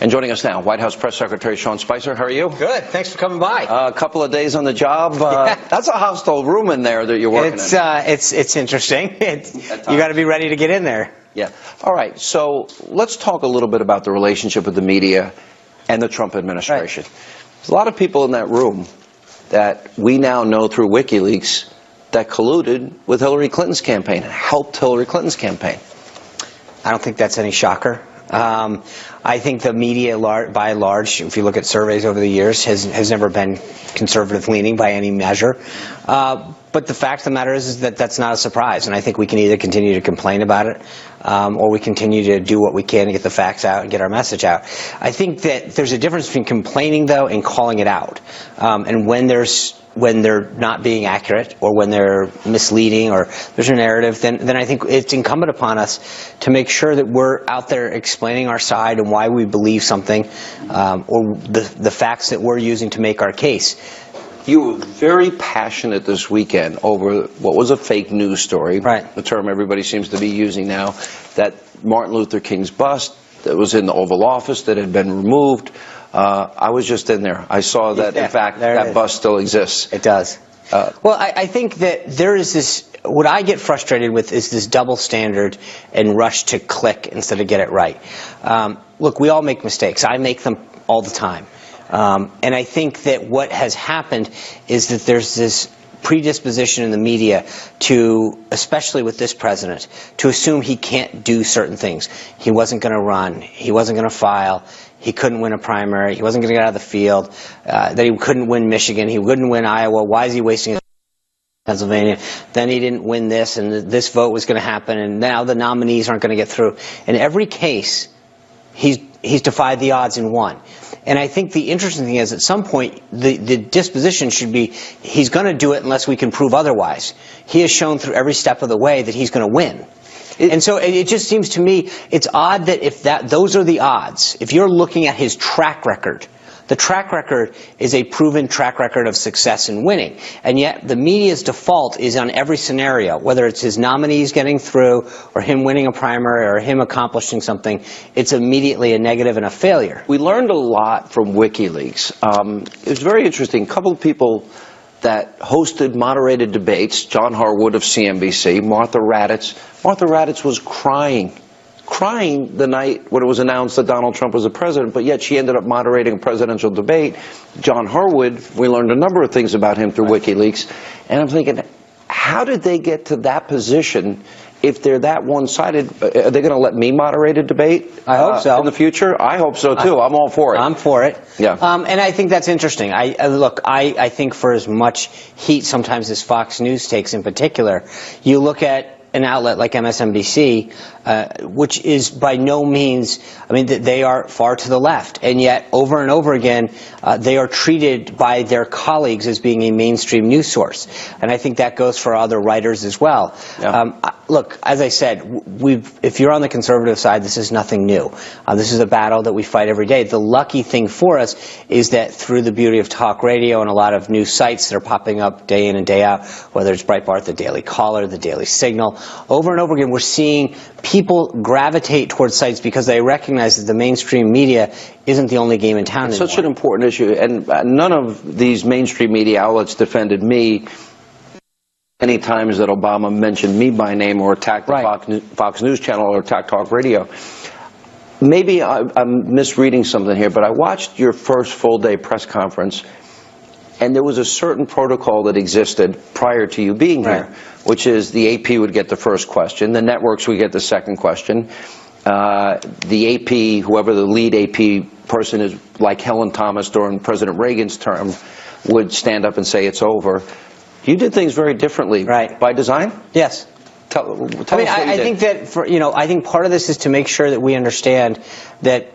And joining us now, White House Press Secretary Sean Spicer. How are you? Good. Thanks for coming by. A couple of days on the job. That's a hostile room in there that you're working in. It's interesting. You got to be ready to get in there. Yeah. All right. So let's talk a little bit about the relationship with the media and the Trump administration. Right. There's a lot of people in that room that we now know through WikiLeaks that colluded with Hillary Clinton's campaign and helped Hillary Clinton's campaign. I don't think that's any shocker. I think the media, by and large, if you look at surveys over the years, has never been conservative-leaning by any measure. But the fact of the matter is that that's not a surprise, and I think we can either continue to complain about it or we continue to do what we can to get the facts out and get our message out. I think that there's a difference between complaining, though, and calling it out. And when they're not being accurate or when they're misleading or there's a narrative, then I think it's incumbent upon us to make sure that we're out there explaining our side and why we believe something or the facts that we're using to make our case. You were very passionate this weekend over what was a fake news story, right. The term everybody seems to be using now, that Martin Luther King's bust that was in the Oval Office that had been removed. I was just in there. I saw that, in fact, that bust still exists. It does. Well, I think that there is this, what I get frustrated with is this double standard and rush to click instead of get it right. Look, we all make mistakes. I make them all the time. And I think that what has happened is that there's this predisposition in the media to, especially with this president, to assume he can't do certain things. He wasn't going to run. He wasn't going to file. He couldn't win a primary. He wasn't going to get out of the field. That he couldn't win Michigan. He couldn't win Iowa. Why is he wasting his Pennsylvania? Then he didn't win this, and this vote was going to happen, and now the nominees aren't going to get through. In every case, he's defied the odds and won. And I think the interesting thing is, at some point, the disposition should be, he's going to do it unless we can prove otherwise. He has shown through every step of the way that he's going to win. And so it just seems to me, it's odd that if those are the odds, if you're looking at his track record, the track record is a proven track record of success in winning. And yet the media's default is on every scenario, whether it's his nominees getting through or him winning a primary or him accomplishing something, it's immediately a negative and a failure. We learned a lot from WikiLeaks. It was very interesting. A couple of people that hosted moderated debates, John Harwood of CNBC, Martha Raddatz. Martha Raddatz was crying the night when it was announced that Donald Trump was the president, but yet she ended up moderating a presidential debate. John Harwood, we learned a number of things about him through WikiLeaks, and I'm thinking, how did they get to that position if they're that one-sided? Are they going to let me moderate a debate? I hope so. In the future? I hope so, too. I'm all for it. I'm for it. Yeah. And I think that's interesting. I think for as much heat sometimes as Fox News takes in particular, you look at an outlet like MSNBC, which is by no means, I mean, they are far to the left. And yet, over and over again, they are treated by their colleagues as being a mainstream news source. And I think that goes for other writers as well. Yeah. Look, as I said, if you're on the conservative side, this is nothing new. This is a battle that we fight every day. The lucky thing for us is that through the beauty of talk radio and a lot of new sites that are popping up day in and day out, whether it's Breitbart, the Daily Caller, the Daily Signal, over and over again, we're seeing people gravitate towards sites because they recognize that the mainstream media isn't the only game in town anymore. It's such an important issue, and none of these mainstream media outlets defended me any times that Obama mentioned me by name or attacked the Fox News Channel or attacked talk radio. Maybe I'm misreading something here, but I watched your first full-day press conference, and there was a certain protocol that existed prior to you being here, which is the AP would get the first question, the networks would get the second question. The AP, whoever the lead AP person is, like Helen Thomas during President Reagan's term, would stand up and say it's over. You did things very differently, by design? Yes. I think that I think part of this is to make sure that we understand that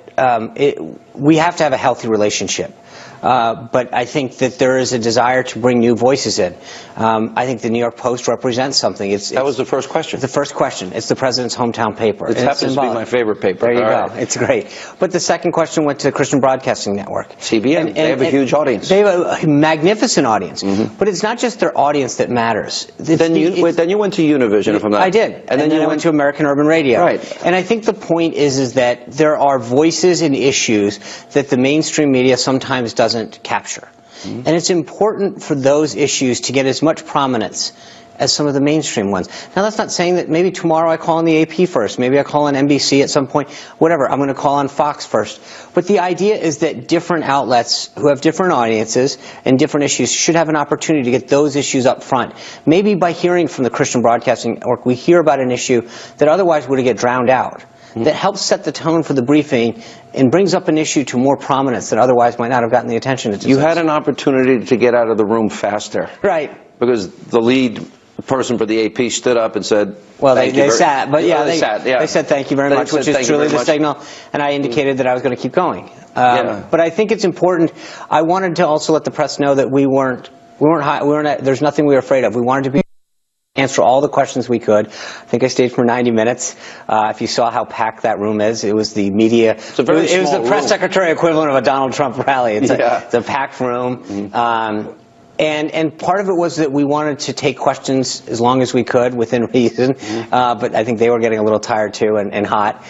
we have to have a healthy relationship. but I think that there is a desire to bring new voices in. I think the New York Post represents something. That was the first question. The first question. It's the president's hometown paper. It happens to be my favorite paper. There you go. Right. It's great. But the second question went to the Christian Broadcasting Network. CBN. They have a huge audience. They have a magnificent audience. But it's not just their audience that matters. Then you went to Univision, if I'm not. I did. And then I went to American Urban Radio. Right. And I think the point is that there are voices and issues that the mainstream media sometimes doesn't capture. And it's important for those issues to get as much prominence as some of the mainstream ones. Now, that's not saying that maybe tomorrow I call on the AP first, maybe I call on NBC at some point, whatever, I'm going to call on Fox first. But the idea is that different outlets who have different audiences and different issues should have an opportunity to get those issues up front. Maybe by hearing from the Christian Broadcasting Network, we hear about an issue that otherwise would get drowned out. That helps set the tone for the briefing and brings up an issue to more prominence that otherwise might not have gotten the attention it deserves. You had an opportunity to get out of the room faster. Right. Because the lead person for the AP stood up and said, well, they sat, but yeah, they said thank you very much, which is truly the signal, and I indicated that I was going to keep going. But I think it's important. I wanted to also let the press know that there's nothing we were afraid of. We wanted to answer all the questions we could. I think I stayed for 90 minutes. If you saw how packed that room is, it was the media. It was the press secretary equivalent of a Donald Trump rally. It's a packed room. And part of it was that we wanted to take questions as long as we could within reason. But I think they were getting a little tired too and hot.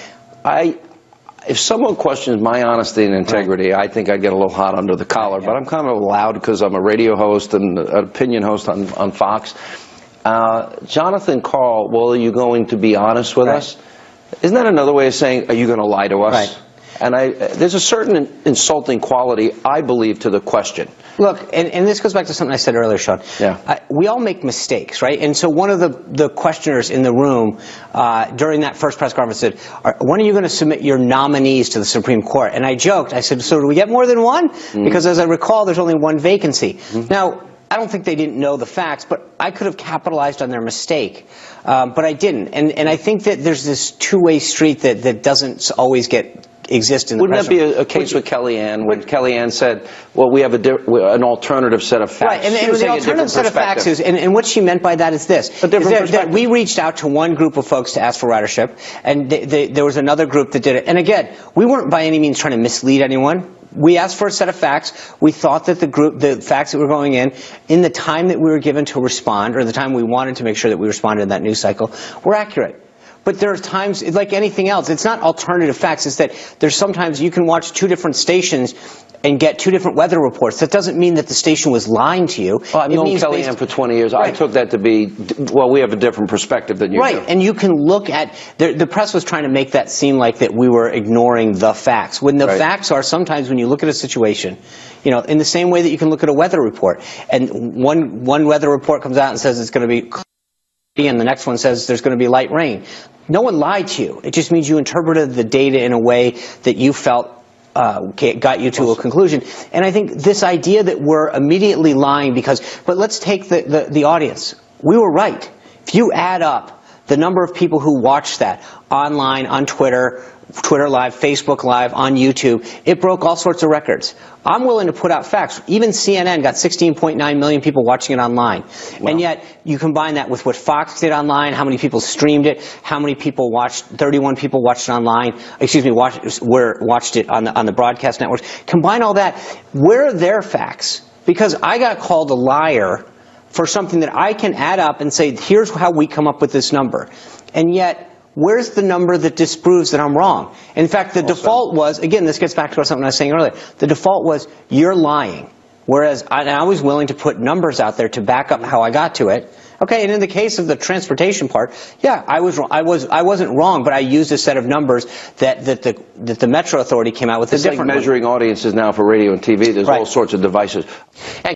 If someone questions my honesty and integrity, I think I'd get a little hot under the collar. But I'm kind of loud because I'm a radio host and an opinion host on Fox. Jonathan Karl, well, are you going to be honest with us? Isn't that another way of saying, are you going to lie to us? Right. And there's a certain insulting quality, I believe, to the question. Look, and this goes back to something I said earlier, Sean. We all make mistakes, right? And so one of the questioners in the room during that first press conference said, when are you going to submit your nominees to the Supreme Court? And I joked. I said, so do we get more than one? Because as I recall, there's only one vacancy. Now, I don't think they didn't know the facts, but I could have capitalized on their mistake. But I didn't. And I think that there's this two-way street that doesn't always exist in the press. Wouldn't that be a case with Kellyanne when Kellyanne said, well, we have an alternative set of facts? Right, and the alternative set of facts is, and what she meant by that is this, that we reached out to one group of folks to ask for ridership, and there was another group that did it. And again, we weren't by any means trying to mislead anyone. We asked for a set of facts. We thought that the facts that were going in the time that we were given to respond, or the time we wanted to make sure that we responded in that news cycle, were accurate. But there are times, like anything else, it's not alternative facts. It's that there's sometimes you can watch two different stations and get two different weather reports. That doesn't mean that the station was lying to you. Well, I've known Kellyanne for 20 years. Right. I took that to be, well, we have a different perspective than you do. Right, and you can look at, the press was trying to make that seem like that we were ignoring the facts. When the facts are sometimes when you look at a situation, you know, in the same way that you can look at a weather report, and one weather report comes out and says it's going to be and the next one says there's going to be light rain. No one lied to you. It just means you interpreted the data in a way that you felt got you to a conclusion. And I think this idea that we're immediately lying but let's take the audience. We were right. If you add up the number of people who watched that online, on Twitter Live, Facebook Live, on YouTube, it broke all sorts of records. I'm willing to put out facts. Even CNN got 16.9 million people watching it online. Wow. And yet, you combine that with what Fox did online, how many people streamed it, how many people watched, 31 people watched it online, watched it on the broadcast networks. Combine all that. Where are their facts? Because I got called a liar for something that I can add up and say, here's how we come up with this number. And yet, where's the number that disproves that I'm wrong? In fact, the default was, again, this gets back to something I was saying earlier, the default was, you're lying. Whereas I was willing to put numbers out there to back up how I got to it. Okay, and in the case of the transportation part, yeah, I wasn't wrong, but I used a set of numbers that the Metro Authority came out with. It's like measuring audiences now for radio and TV. There's all sorts of devices.